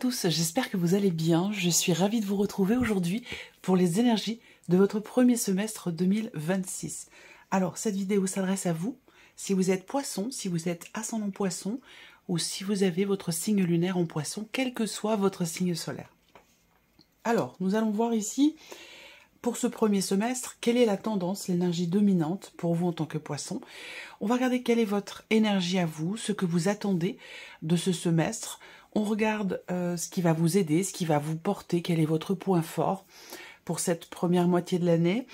tous, j'espère que vous allez bien. Je suis ravie de vous retrouver aujourd'hui pour les énergies de votre premier semestre 2026. Alors, cette vidéo s'adresse à vous, si vous êtes poisson, si vous êtes ascendant poisson, ou si vous avez votre signe lunaire en poisson, quel que soit votre signe solaire. Alors, nous allons voir ici, pour ce premier semestre, quelle est la tendance, l'énergie dominante pour vous en tant que poisson. On va regarder quelle est votre énergie à vous, ce que vous attendez de ce semestre. On regarde ce qui va vous aider, ce qui va vous porter, quel est votre point fort pour cette première moitié de l'année.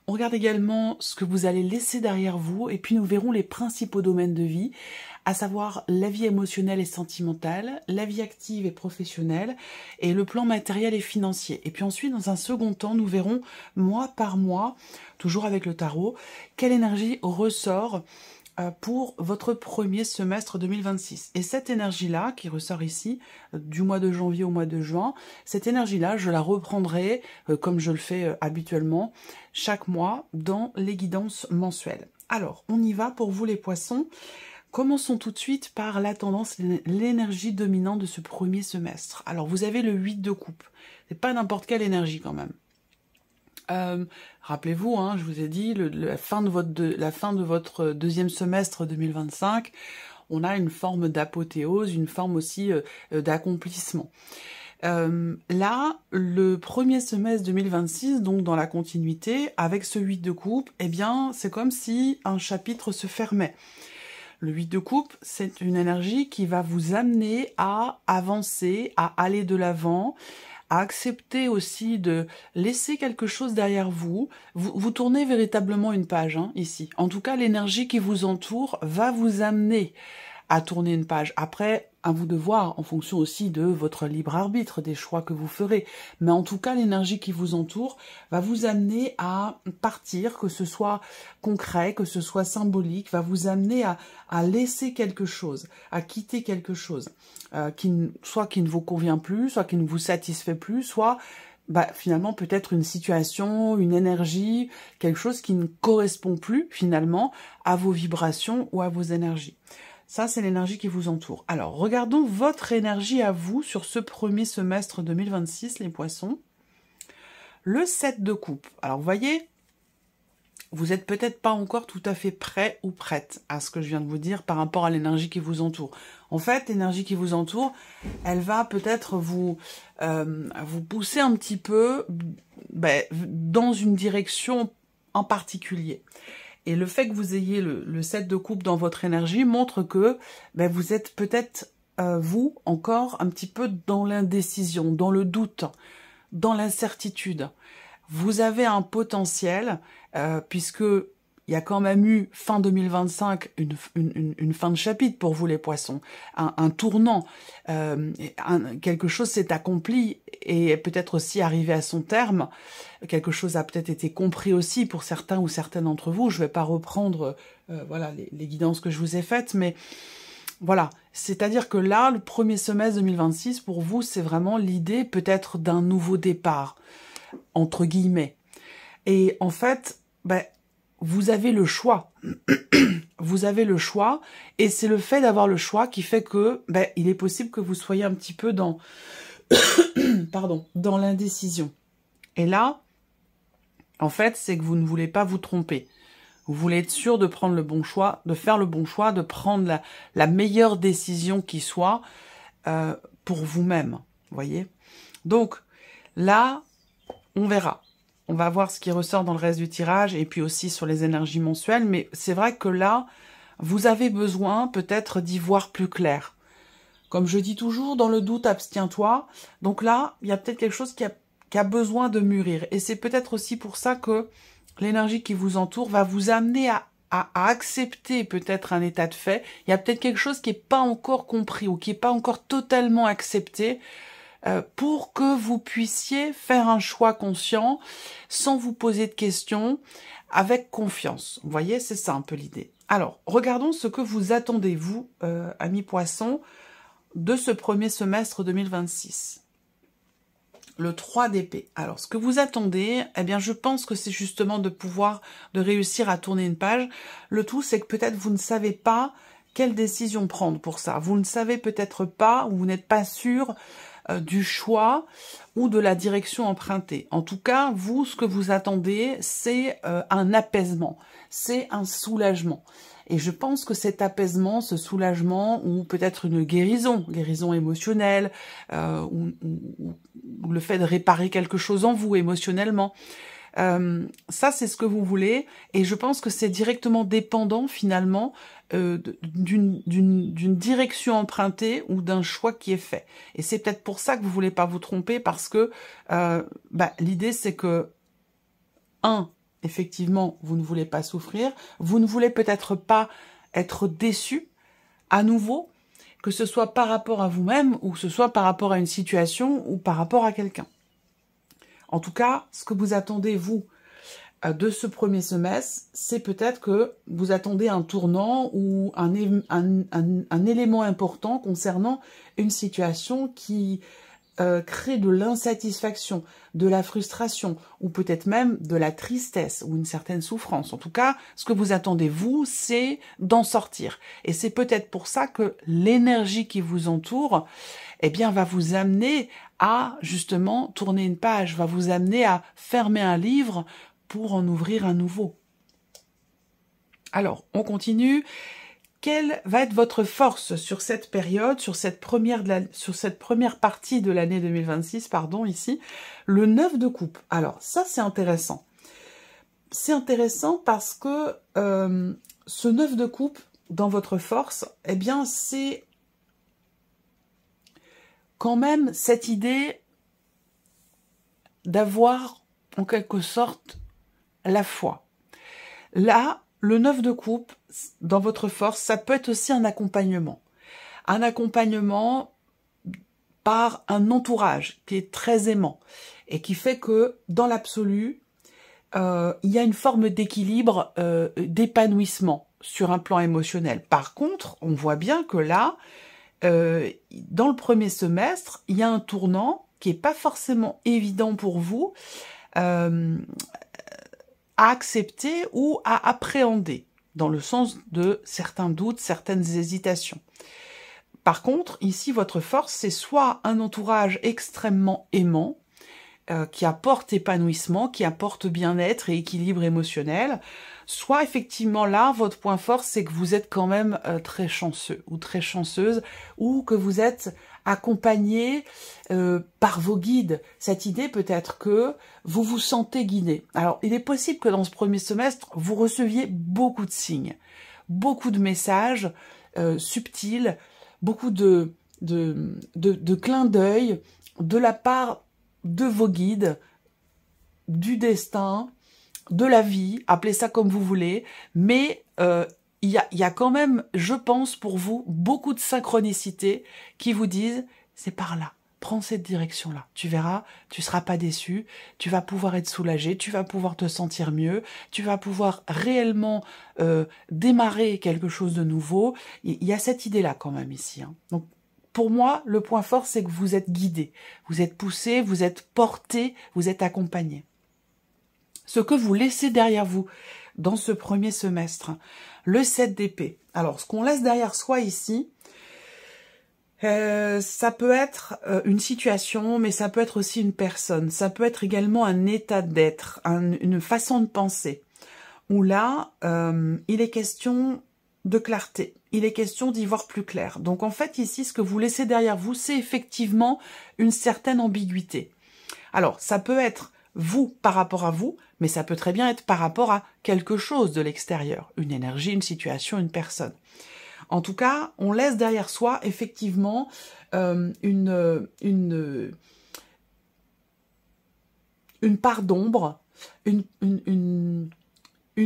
On regarde également ce que vous allez laisser derrière vous et puis nous verrons les principaux domaines de vie, à savoir la vie émotionnelle et sentimentale, la vie active et professionnelle et le plan matériel et financier. Et puis ensuite, dans un second temps, nous verrons mois par mois, toujours avec le tarot, quelle énergie ressort pour votre premier semestre 2026. Et cette énergie-là, qui ressort ici, du mois de janvier au mois de juin, cette énergie-là, je la reprendrai, comme je le fais habituellement, chaque mois, dans les guidances mensuelles. Alors, on y va pour vous les poissons. Commençons tout de suite par la tendance, l'énergie dominante de ce premier semestre. Alors, vous avez le 8 de coupe. C'est pas n'importe quelle énergie quand même. Rappelez-vous, je vous ai dit, la fin de votre deuxième semestre 2025, on a une forme d'apothéose, une forme aussi d'accomplissement. Là, le premier semestre 2026, donc dans la continuité, avec ce 8 de coupe, eh bien, c'est comme si un chapitre se fermait. Le 8 de coupe, c'est une énergie qui va vous amener à avancer, à aller de l'avant, à accepter aussi de laisser quelque chose derrière vous. Vous tournez véritablement une page, ici. En tout cas, l'énergie qui vous entoure va vous amener à tourner une page. Après, à vous de voir, en fonction aussi de votre libre arbitre, des choix que vous ferez. Mais en tout cas, l'énergie qui vous entoure va vous amener à partir, que ce soit concret, que ce soit symbolique, va vous amener à laisser quelque chose, à quitter quelque chose, soit qui ne vous convient plus, soit qui ne vous satisfait plus, soit finalement peut-être une situation, une énergie, quelque chose qui ne correspond plus finalement à vos vibrations ou à vos énergies. Ça, c'est l'énergie qui vous entoure. Alors, regardons votre énergie à vous sur ce premier semestre 2026, les poissons. Le 7 de coupe. Alors, vous voyez, vous n'êtes peut-être pas encore tout à fait prêt ou prête à ce que je viens de vous dire par rapport à l'énergie qui vous entoure. En fait, l'énergie qui vous entoure, elle va peut-être vous pousser un petit peu dans une direction en particulier. Et le fait que vous ayez le 7 de coupe dans votre énergie montre que vous êtes peut-être, vous, encore un petit peu dans l'indécision, dans le doute, dans l'incertitude. Vous avez un potentiel, puisque il y a quand même eu, fin 2025, une fin de chapitre pour vous les poissons, un tournant, quelque chose s'est accompli et peut-être aussi arrivé à son terme, quelque chose a peut-être été compris aussi pour certains ou certaines d'entre vous. Je ne vais pas reprendre voilà, les guidances que je vous ai faites, mais voilà, c'est-à-dire que là, le premier semestre 2026, pour vous, c'est vraiment l'idée peut-être d'un nouveau départ, entre guillemets. Et en fait, vous avez le choix. Vous avez le choix, et c'est le fait d'avoir le choix qui fait que il est possible que vous soyez un petit peu dans dans l'indécision. Et là, en fait, c'est que vous ne voulez pas vous tromper. Vous voulez être sûr de prendre le bon choix, de faire le bon choix, de prendre la meilleure décision qui soit pour vous-même. Vous voyez? Donc, là, on verra. On va voir ce qui ressort dans le reste du tirage et puis aussi sur les énergies mensuelles. Mais c'est vrai que là, vous avez besoin peut-être d'y voir plus clair. Comme je dis toujours, dans le doute, abstiens-toi. Donc là, il y a peut-être quelque chose qui a besoin de mûrir. Et c'est peut-être aussi pour ça que l'énergie qui vous entoure va vous amener à accepter peut-être un état de fait. Il y a peut-être quelque chose qui n'est pas encore compris ou qui n'est pas encore totalement accepté, pour que vous puissiez faire un choix conscient, sans vous poser de questions, avec confiance. Vous voyez, c'est ça un peu l'idée. Alors, regardons ce que vous attendez, vous, amis poissons, de ce premier semestre 2026. Le 3 d'épée. Alors, ce que vous attendez, eh bien, je pense que c'est justement de réussir à tourner une page. Le tout, c'est que peut-être vous ne savez pas quelle décision prendre pour ça. Vous ne savez peut-être pas, ou vous n'êtes pas sûr du choix ou de la direction empruntée. En tout cas, vous, ce que vous attendez, c'est un apaisement, c'est un soulagement. Et je pense que cet apaisement, ce soulagement, ou peut-être une guérison émotionnelle, ou le fait de réparer quelque chose en vous émotionnellement, ça c'est ce que vous voulez, et je pense que c'est directement dépendant finalement d'une direction empruntée ou d'un choix qui est fait. Et c'est peut-être pour ça que vous voulez pas vous tromper, parce que l'idée c'est que effectivement, vous ne voulez pas souffrir, vous ne voulez peut-être pas être déçu à nouveau, que ce soit par rapport à vous-même, ou que ce soit par rapport à une situation, ou par rapport à quelqu'un. En tout cas, ce que vous attendez, vous, de ce premier semestre, c'est peut-être que vous attendez un tournant ou un élément important concernant une situation qui crée de l'insatisfaction, de la frustration, ou peut-être même de la tristesse ou une certaine souffrance. En tout cas, ce que vous attendez, vous, c'est d'en sortir. Et c'est peut-être pour ça que l'énergie qui vous entoure, eh bien, va vous amener à, justement, tourner une page, va vous amener à fermer un livre pour en ouvrir un nouveau. Alors, on continue. Quelle va être votre force sur cette période, sur cette première partie de l'année 2026, pardon, ici, le 9 de coupe. Alors, ça, c'est intéressant. C'est intéressant parce que ce 9 de coupe, dans votre force, eh bien, c'est quand même cette idée d'avoir, en quelque sorte, la foi. Là, le 9 de coupe, dans votre force, ça peut être aussi un accompagnement. Un accompagnement par un entourage qui est très aimant et qui fait que, dans l'absolu, il y a une forme d'équilibre, d'épanouissement sur un plan émotionnel. Par contre, on voit bien que là, dans le premier semestre, il y a un tournant qui n'est pas forcément évident pour vous, à accepter ou à appréhender, dans le sens de certains doutes, certaines hésitations. Par contre, ici, votre force, c'est soit un entourage extrêmement aimant, qui apporte épanouissement, qui apporte bien-être et équilibre émotionnel, soit effectivement là, votre point fort, c'est que vous êtes quand même très chanceux ou très chanceuse, ou que vous êtes accompagné par vos guides. Cette idée peut-être que vous vous sentez guidé. Alors, il est possible que dans ce premier semestre, vous receviez beaucoup de signes, beaucoup de messages subtils, beaucoup de clins d'œil de la part de vos guides, du destin, de la vie, appelez ça comme vous voulez, mais il y a quand même, je pense, pour vous, beaucoup de synchronicité qui vous disent « c'est par là, prends cette direction-là, tu verras, tu seras pas déçu, tu vas pouvoir être soulagé, tu vas pouvoir te sentir mieux, tu vas pouvoir réellement démarrer quelque chose de nouveau. » Il y a cette idée-là quand même ici. Hein. Donc, pour moi, le point fort, c'est que vous êtes guidé, vous êtes poussé, vous êtes porté, vous êtes accompagné. Ce que vous laissez derrière vous dans ce premier semestre, le 7 d'épée. Alors, ce qu'on laisse derrière soi ici, ça peut être une situation, mais ça peut être aussi une personne. Ça peut être également un état d'être, une façon de penser. Où là, il est question de clarté. Il est question d'y voir plus clair. Donc en fait, ici, ce que vous laissez derrière vous, c'est effectivement une certaine ambiguïté. Alors, ça peut être vous par rapport à vous, mais ça peut très bien être par rapport à quelque chose de l'extérieur. Une énergie, une situation, une personne. En tout cas, on laisse derrière soi, effectivement, une part d'ombre, une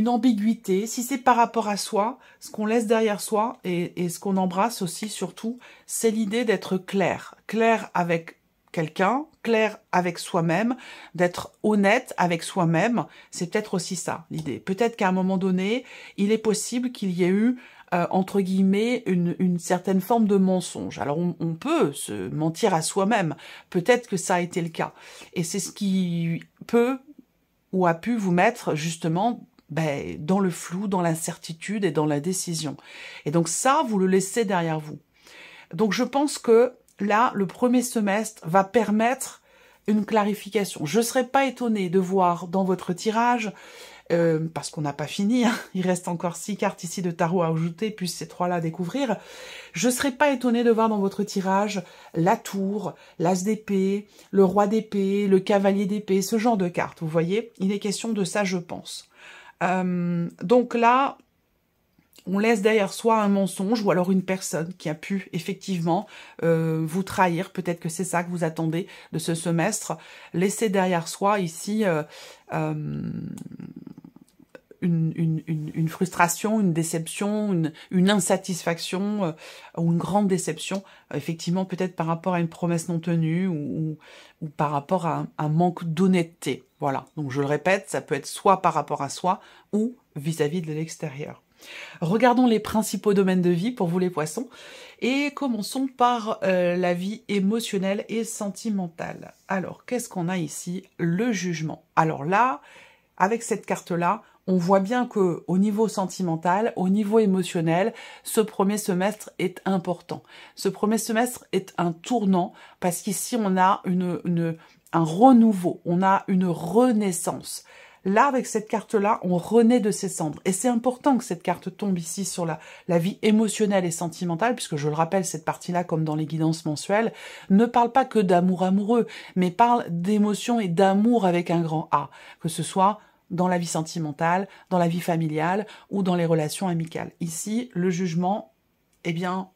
ambiguïté. Si c'est par rapport à soi, ce qu'on laisse derrière soi et ce qu'on embrasse aussi surtout, c'est l'idée d'être clair. Clair avec quelqu'un, clair avec soi-même, d'être honnête avec soi-même. C'est peut-être aussi ça l'idée. Peut-être qu'à un moment donné, il est possible qu'il y ait eu, entre guillemets, une certaine forme de mensonge. Alors on peut se mentir à soi-même. Peut-être que ça a été le cas. Et c'est ce qui peut ou a pu vous mettre justement dans le flou, dans l'incertitude et dans la décision. Et donc ça, vous le laissez derrière vous. Donc je pense que là, le premier semestre va permettre une clarification. Je ne serais pas étonnée de voir dans votre tirage, parce qu'on n'a pas fini, hein, il reste encore 6 cartes ici de tarot à ajouter, puis ces 3-là à découvrir, je ne serais pas étonnée de voir dans votre tirage la tour, l'as d'épée, le roi d'épée, le cavalier d'épée, ce genre de cartes, vous voyez. Il est question de ça, je pense. Donc là, on laisse derrière soi un mensonge ou alors une personne qui a pu effectivement vous trahir. Peut-être que c'est ça que vous attendez de ce semestre. Laissez derrière soi ici une frustration, une déception, une insatisfaction ou une grande déception, effectivement peut-être par rapport à une promesse non tenue ou par rapport à un manque d'honnêteté. Voilà, donc je le répète, ça peut être soit par rapport à soi ou vis-à-vis de l'extérieur. Regardons les principaux domaines de vie pour vous les poissons et commençons par la vie émotionnelle et sentimentale. Alors, qu'est-ce qu'on a ici? Le jugement. Alors là, avec cette carte-là, on voit bien que au niveau sentimental, au niveau émotionnel, ce premier semestre est important. Ce premier semestre est un tournant parce qu'ici, on a un renouveau, on a une renaissance. Là, avec cette carte-là, on renaît de ses cendres. Et c'est important que cette carte tombe ici sur la vie émotionnelle et sentimentale, puisque je le rappelle, cette partie-là, comme dans les guidances mensuelles, ne parle pas que d'amour amoureux, mais parle d'émotion et d'amour avec un grand A, que ce soit dans la vie sentimentale, dans la vie familiale ou dans les relations amicales. Ici, le jugement, eh bien,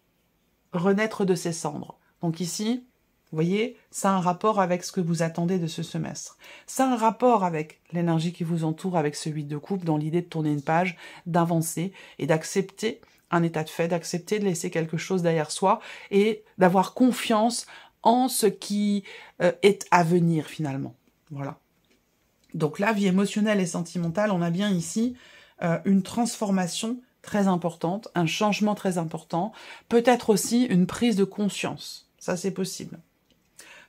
renaître de ses cendres. Donc ici, vous voyez, ça a un rapport avec ce que vous attendez de ce semestre. Ça a un rapport avec l'énergie qui vous entoure, avec ce 8 de coupe, dans l'idée de tourner une page, d'avancer et d'accepter un état de fait, d'accepter de laisser quelque chose derrière soi et d'avoir confiance en ce qui est à venir finalement. Voilà. Donc la vie émotionnelle et sentimentale, on a bien ici une transformation très importante, un changement très important, peut-être aussi une prise de conscience. Ça, c'est possible.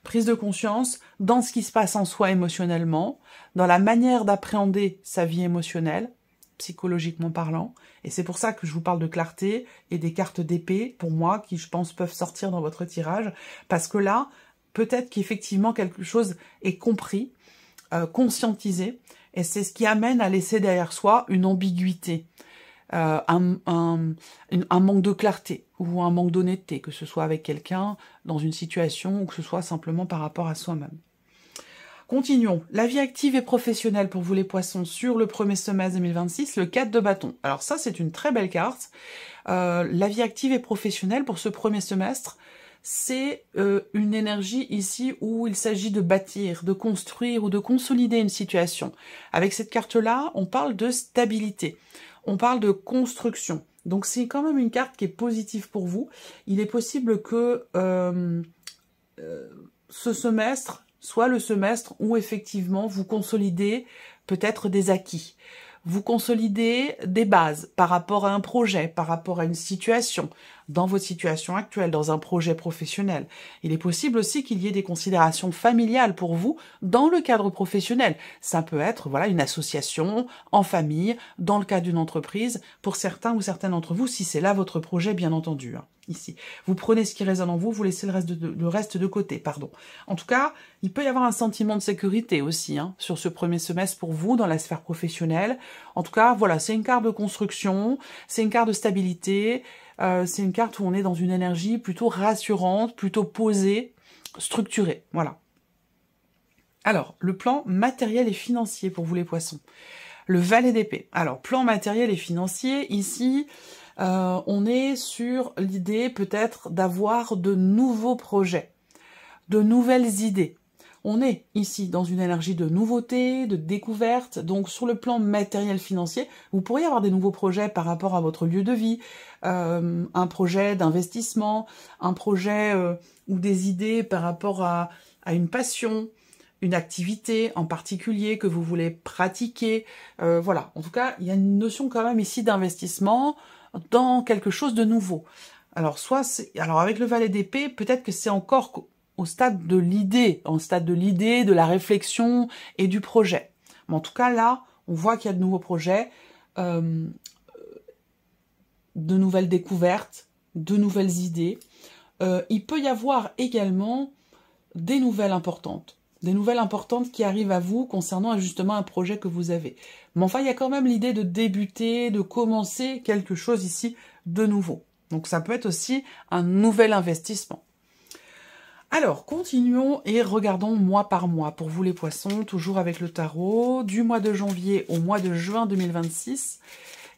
Prise de conscience dans ce qui se passe en soi émotionnellement, dans la manière d'appréhender sa vie émotionnelle, psychologiquement parlant. Et c'est pour ça que je vous parle de clarté et des cartes d'épée, pour moi, qui, je pense, peuvent sortir dans votre tirage. Parce que là, peut-être qu'effectivement, quelque chose est compris, conscientisé, et c'est ce qui amène à laisser derrière soi une ambiguïté. Un manque de clarté ou un manque d'honnêteté, que ce soit avec quelqu'un, dans une situation, ou que ce soit simplement par rapport à soi-même. Continuons. La vie active et professionnelle pour vous les poissons sur le premier semestre 2026, le 4 de bâton. Alors ça, c'est une très belle carte. La vie active et professionnelle pour ce premier semestre, c'est une énergie ici où il s'agit de bâtir, de construire ou de consolider une situation. Avec cette carte-là, on parle de stabilité. On parle de construction. Donc c'est quand même une carte qui est positive pour vous. Il est possible que ce semestre soit le semestre où effectivement vous consolidez peut-être des acquis. Vous consolidez des bases par rapport à un projet, par rapport à une situation, dans votre situation actuelle, dans un projet professionnel. Il est possible aussi qu'il y ait des considérations familiales pour vous dans le cadre professionnel. Ça peut être voilà une association, en famille, dans le cadre d'une entreprise, pour certains ou certaines d'entre vous, si c'est là votre projet, bien entendu. Hein, ici, vous prenez ce qui résonne en vous, vous laissez le reste de côté. Pardon. En tout cas, il peut y avoir un sentiment de sécurité aussi hein, sur ce premier semestre pour vous dans la sphère professionnelle. En tout cas, voilà, c'est une carte de construction, c'est une carte de stabilité, c'est une carte où on est dans une énergie plutôt rassurante, plutôt posée, structurée, voilà. Alors, le plan matériel et financier pour vous les poissons. Le valet d'épée. Alors, plan matériel et financier, ici, on est sur l'idée peut-être d'avoir de nouveaux projets, de nouvelles idées. On est ici dans une énergie de nouveauté, de découverte, donc sur le plan matériel financier, vous pourriez avoir des nouveaux projets par rapport à votre lieu de vie, un projet d'investissement, un projet ou des idées par rapport à une passion, une activité en particulier que vous voulez pratiquer. Voilà, en tout cas, il y a une notion quand même ici d'investissement dans quelque chose de nouveau. Alors, alors avec le valet d'épée, peut-être que c'est encore au stade de l'idée, de la réflexion et du projet. Mais en tout cas, là, on voit qu'il y a de nouveaux projets, de nouvelles découvertes, de nouvelles idées, il peut y avoir également des nouvelles importantes. Des nouvelles importantes qui arrivent à vous concernant justement un projet que vous avez. Mais enfin, il y a quand même l'idée de débuter, de commencer quelque chose ici de nouveau. Donc ça peut être aussi un nouvel investissement. Alors, continuons et regardons mois par mois. Pour vous les poissons, toujours avec le tarot, du mois de janvier au mois de juin 2026.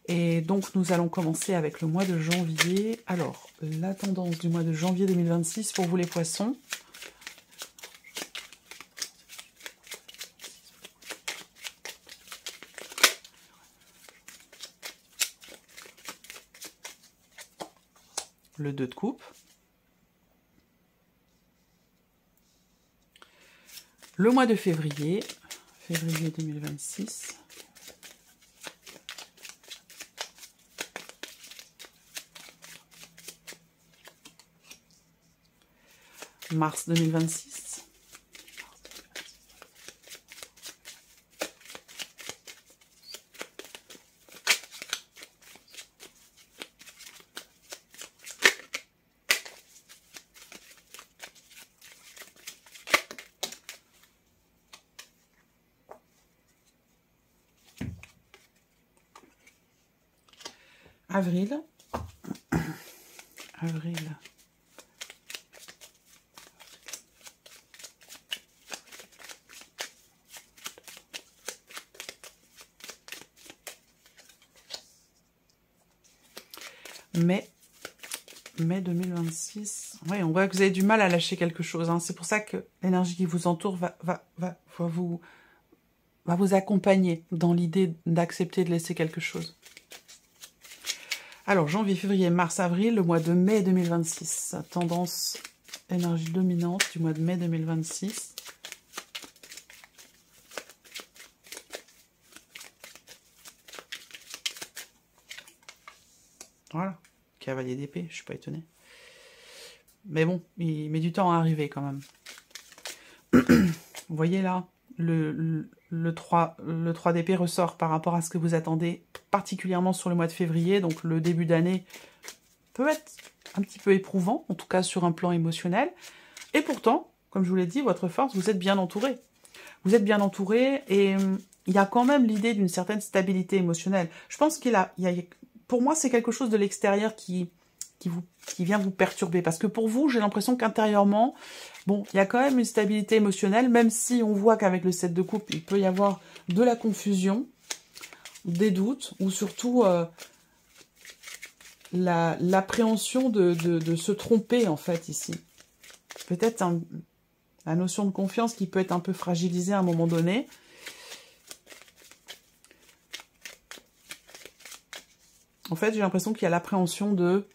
Et donc, nous allons commencer avec le mois de janvier. Alors, la tendance du mois de janvier 2026 pour vous les poissons. Le 2 de coupe. Le mois de février 2026. Mars 2026. Avril. Avril. Mai 2026. Oui, on voit que vous avez du mal à lâcher quelque chose. Hein. C'est pour ça que l'énergie qui vous entoure va vous accompagner dans l'idée d'accepter de laisser quelque chose. Alors, janvier, février, mars, avril, le mois de mai 2026. Tendance, énergie dominante du mois de mai 2026. Voilà, cavalier d'épée, je suis pas étonnée. Mais bon, il met du temps à arriver quand même. Vous voyez là, le 3 d'épée ressort par rapport à ce que vous attendez, particulièrement sur le mois de février. Donc le début d'année peut être un petit peu éprouvant, en tout cas sur un plan émotionnel. Et pourtant, comme je vous l'ai dit, votre force, vous êtes bien entouré. Vous êtes bien entouré et il y a quand même l'idée d'une certaine stabilité émotionnelle. Je pense pour moi, c'est quelque chose de l'extérieur qui vient vous perturber. Parce que pour vous, j'ai l'impression qu'intérieurement, bon, il y a quand même une stabilité émotionnelle, même si on voit qu'avec le 7 de coupe, il peut y avoir de la confusion, des doutes, ou surtout l'appréhension de se tromper, en fait, ici. Peut-être la notion de confiance qui peut être un peu fragilisée à un moment donné. En fait, j'ai l'impression qu'il y a l'appréhension de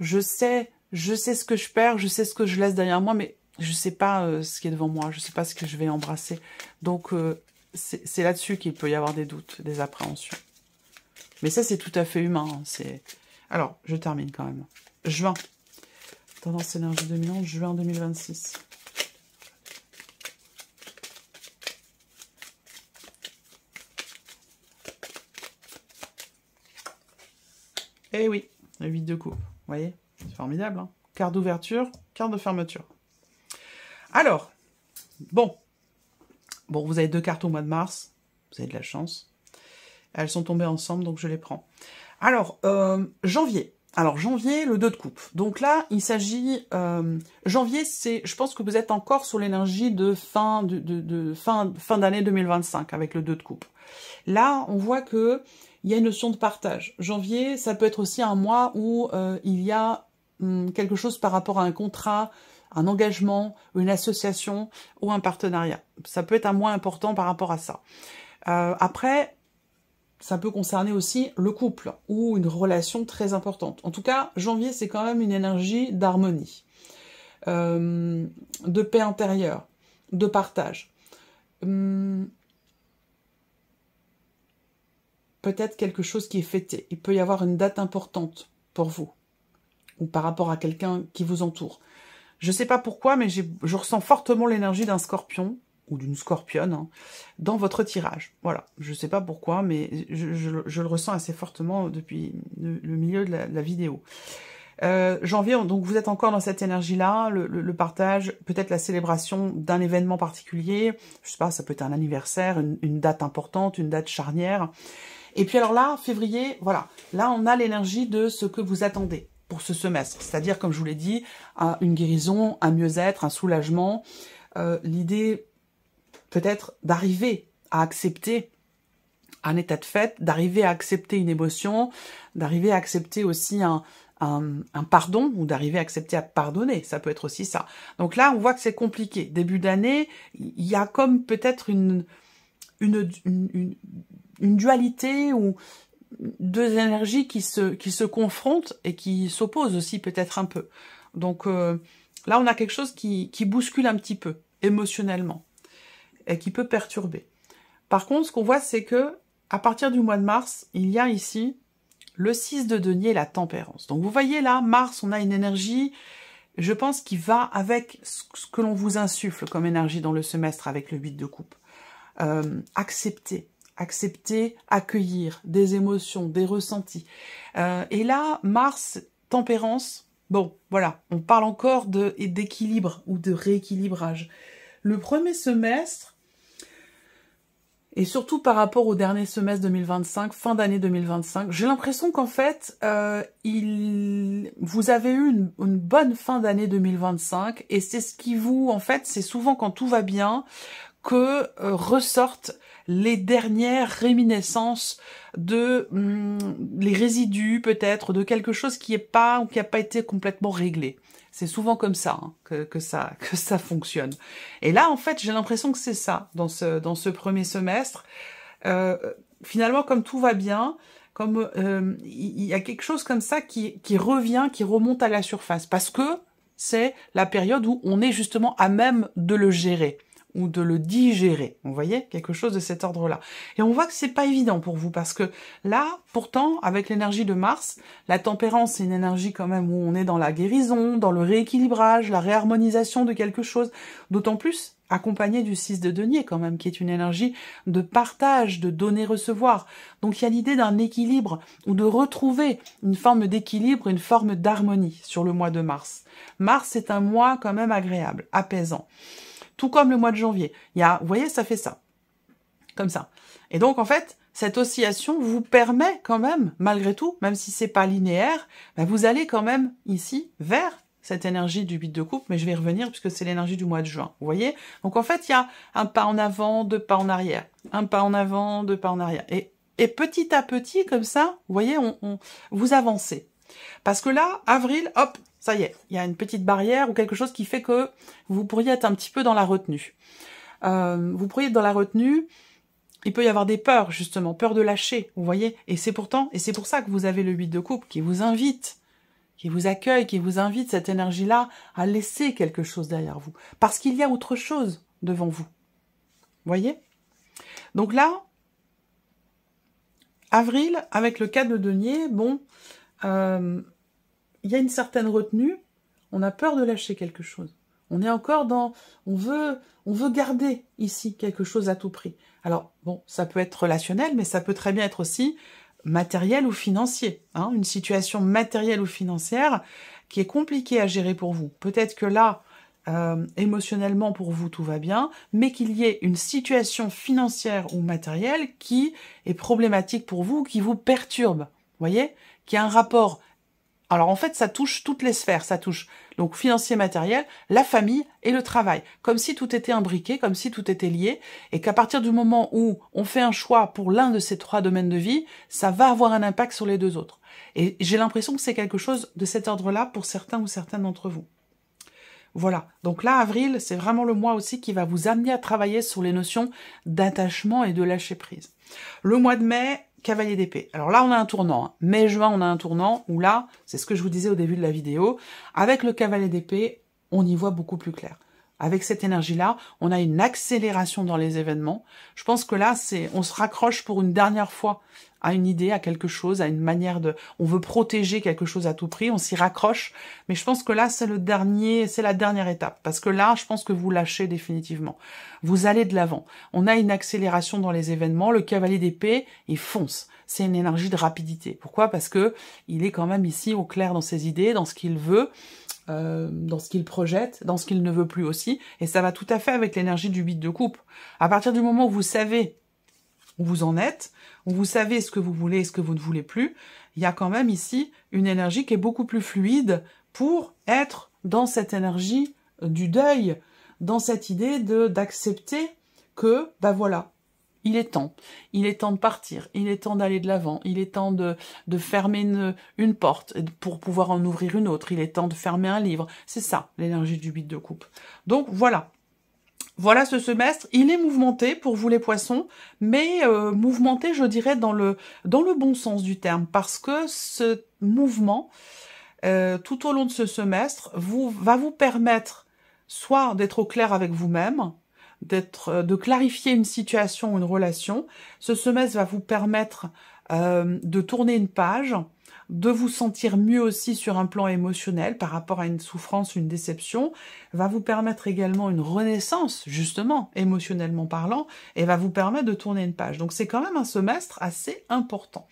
je sais ce que je perds, je sais ce que je laisse derrière moi, mais je sais pas ce qui est devant moi, je sais pas ce que je vais embrasser. Donc, c'est là-dessus qu'il peut y avoir des doutes, des appréhensions. Mais ça, c'est tout à fait humain. Hein, alors, je termine quand même. Juin. Tendance énergie dominante, juin 2026. Eh oui, le 8 de coupe. Vous voyez, c'est formidable. Hein, carte d'ouverture, carte de fermeture. Alors, bon, vous avez 2 cartes au mois de mars. Vous avez de la chance. Elles sont tombées ensemble, donc je les prends. Alors, janvier. Alors, janvier, le 2 de coupe. Donc là, il s'agit... janvier, je pense que vous êtes encore sur l'énergie de fin d'année 2025, avec le 2 de coupe. Là, on voit que il y a une notion de partage. Janvier, ça peut être aussi un mois où il y a quelque chose par rapport à un contrat, un engagement, une association ou un partenariat. Ça peut être un mois important par rapport à ça. Après, ça peut concerner aussi le couple ou une relation très importante. En tout cas, janvier, c'est quand même une énergie d'harmonie, de paix intérieure, de partage. Peut-être quelque chose qui est fêté. Il peut y avoir une date importante pour vous ou par rapport à quelqu'un qui vous entoure. Je ne sais pas pourquoi, mais je ressens fortement l'énergie d'un scorpion ou d'une scorpionne hein, dans votre tirage. Voilà, je ne sais pas pourquoi, mais je le ressens assez fortement depuis le milieu de la vidéo. Janvier, donc vous êtes encore dans cette énergie-là, le partage, peut-être la célébration d'un événement particulier, je sais pas, ça peut être un anniversaire, une date importante, une date charnière. Et puis alors là, février, voilà, là on a l'énergie de ce que vous attendez pour ce semestre, c'est-à-dire, comme je vous l'ai dit, une guérison, un mieux-être, un soulagement, l'idée peut-être d'arriver à accepter un état de fait, d'arriver à accepter une émotion, d'arriver à accepter aussi un pardon, ou d'arriver à accepter à pardonner, ça peut être aussi ça. Donc là, on voit que c'est compliqué. Début d'année, il y a comme peut-être une dualité ou deux énergies qui se confrontent et qui s'opposent aussi peut-être un peu. Donc là, on a quelque chose qui bouscule un petit peu, émotionnellement, et qui peut perturber. Par contre, ce qu'on voit, c'est que à partir du mois de mars, il y a ici le 6 de denier, la tempérance. Donc vous voyez là, Mars, on a une énergie, je pense, qui va avec ce que l'on vous insuffle comme énergie dans le semestre avec le 8 de coupe. Accepter, accueillir des émotions, des ressentis. Et là, Mars, tempérance, bon, voilà, on parle encore d'équilibre ou de rééquilibrage. Le premier semestre, et surtout par rapport au dernier semestre 2025, fin d'année 2025, j'ai l'impression qu'en fait, vous avez eu une bonne fin d'année 2025, et c'est ce qui vous, en fait, c'est souvent quand tout va bien que ressortent les dernières réminiscences de les résidus peut-être de quelque chose qui est pas ou qui a pas été complètement réglé. C'est souvent comme ça, hein, que ça fonctionne. Et là, en fait, j'ai l'impression que c'est ça dans ce premier semestre. Finalement, comme tout va bien, comme il y a quelque chose comme ça qui revient, qui remonte à la surface, parce que c'est la période où on est justement à même de le gérer ou de le digérer. Vous voyez, quelque chose de cet ordre-là. Et on voit que c'est pas évident pour vous, parce que là, pourtant, avec l'énergie de Mars, la tempérance, c'est une énergie quand même où on est dans la guérison, dans le rééquilibrage, la réharmonisation de quelque chose, d'autant plus accompagné du 6 de denier quand même, qui est une énergie de partage, de donner-recevoir. Donc il y a l'idée d'un équilibre, ou de retrouver une forme d'équilibre, une forme d'harmonie sur le mois de mars. Mars est un mois quand même agréable, apaisant. Tout comme le mois de janvier. Il y a, vous voyez, ça fait ça. Comme ça. Et donc, en fait, cette oscillation vous permet quand même, malgré tout, même si c'est pas linéaire, ben vous allez quand même ici vers cette énergie du 8 de coupe, mais je vais y revenir puisque c'est l'énergie du mois de juin. Vous voyez? Donc, en fait, il y a un pas en avant, deux pas en arrière. Un pas en avant, deux pas en arrière. Et petit à petit, comme ça, vous voyez, vous avancez. Parce que là, avril, hop, ça y est, il y a une petite barrière ou quelque chose qui fait que vous pourriez être un petit peu dans la retenue. Vous pourriez être dans la retenue, il peut y avoir des peurs, justement, peur de lâcher, vous voyez. Et c'est pour ça que vous avez le 8 de coupe qui vous invite, qui vous accueille, qui vous invite, cette énergie-là, à laisser quelque chose derrière vous. Parce qu'il y a autre chose devant vous. Vous voyez? Donc là, avril, avec le 4 de denier, bon... il y a une certaine retenue, on a peur de lâcher quelque chose. On est encore dans... On veut garder ici quelque chose à tout prix. Alors, bon, ça peut être relationnel, mais ça peut très bien être aussi matériel ou financier. Hein, une situation matérielle ou financière qui est compliquée à gérer pour vous. Peut-être que là, émotionnellement pour vous, tout va bien, mais qu'il y ait une situation financière ou matérielle qui est problématique pour vous, qui vous perturbe. Vous voyez? Qui a un rapport... Alors en fait, ça touche toutes les sphères, ça touche donc financier, matériel, la famille et le travail. Comme si tout était imbriqué, comme si tout était lié, et qu'à partir du moment où on fait un choix pour l'un de ces trois domaines de vie, ça va avoir un impact sur les deux autres. Et j'ai l'impression que c'est quelque chose de cet ordre-là pour certains ou certaines d'entre vous. Voilà, donc là, avril, c'est vraiment le mois aussi qui va vous amener à travailler sur les notions d'attachement et de lâcher prise. Le mois de mai... Cavalier d'épée. Alors là, on a un tournant. Hein. Mai-juin, on a un tournant où là, c'est ce que je vous disais au début de la vidéo, avec le cavalier d'épée, on y voit beaucoup plus clair. Avec cette énergie-là, on a une accélération dans les événements. Je pense que là, on se raccroche pour une dernière fois à une idée, à quelque chose, à une manière de... On veut protéger quelque chose à tout prix, on s'y raccroche. Mais je pense que là, c'est la dernière étape. Parce que là, je pense que vous lâchez définitivement. Vous allez de l'avant. On a une accélération dans les événements. Le cavalier d'épée, il fonce. C'est une énergie de rapidité. Pourquoi? Parce que il est quand même ici au clair dans ses idées, dans ce qu'il veut. Dans ce qu'il projette, dans ce qu'il ne veut plus aussi, et ça va tout à fait avec l'énergie du 8 de coupe. À partir du moment où vous savez où vous en êtes, où vous savez ce que vous voulez et ce que vous ne voulez plus, il y a quand même ici une énergie qui est beaucoup plus fluide pour être dans cette énergie du deuil, dans cette idée d'accepter que, bah voilà, il est temps de partir, il est temps d'aller de l'avant, il est temps de fermer une porte pour pouvoir en ouvrir une autre, il est temps de fermer un livre. C'est ça, l'énergie du 8 de coupe. Donc voilà. Voilà ce semestre, il est mouvementé pour vous les poissons, mais mouvementé, je dirais, dans le bon sens du terme, parce que ce mouvement, tout au long de ce semestre, va vous permettre soit d'être au clair avec vous-même, de clarifier une situation ou une relation. Ce semestre va vous permettre de tourner une page, de vous sentir mieux aussi sur un plan émotionnel par rapport à une souffrance, une déception, va vous permettre également une renaissance, justement, émotionnellement parlant, et va vous permettre de tourner une page. Donc c'est quand même un semestre assez important.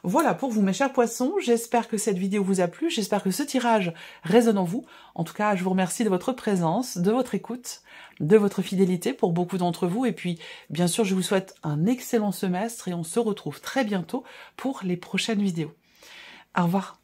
Voilà pour vous mes chers poissons, j'espère que cette vidéo vous a plu, j'espère que ce tirage résonne en vous. En tout cas, je vous remercie de votre présence, de votre écoute, de votre fidélité pour beaucoup d'entre vous. Et puis, bien sûr, je vous souhaite un excellent semestre et on se retrouve très bientôt pour les prochaines vidéos. Au revoir.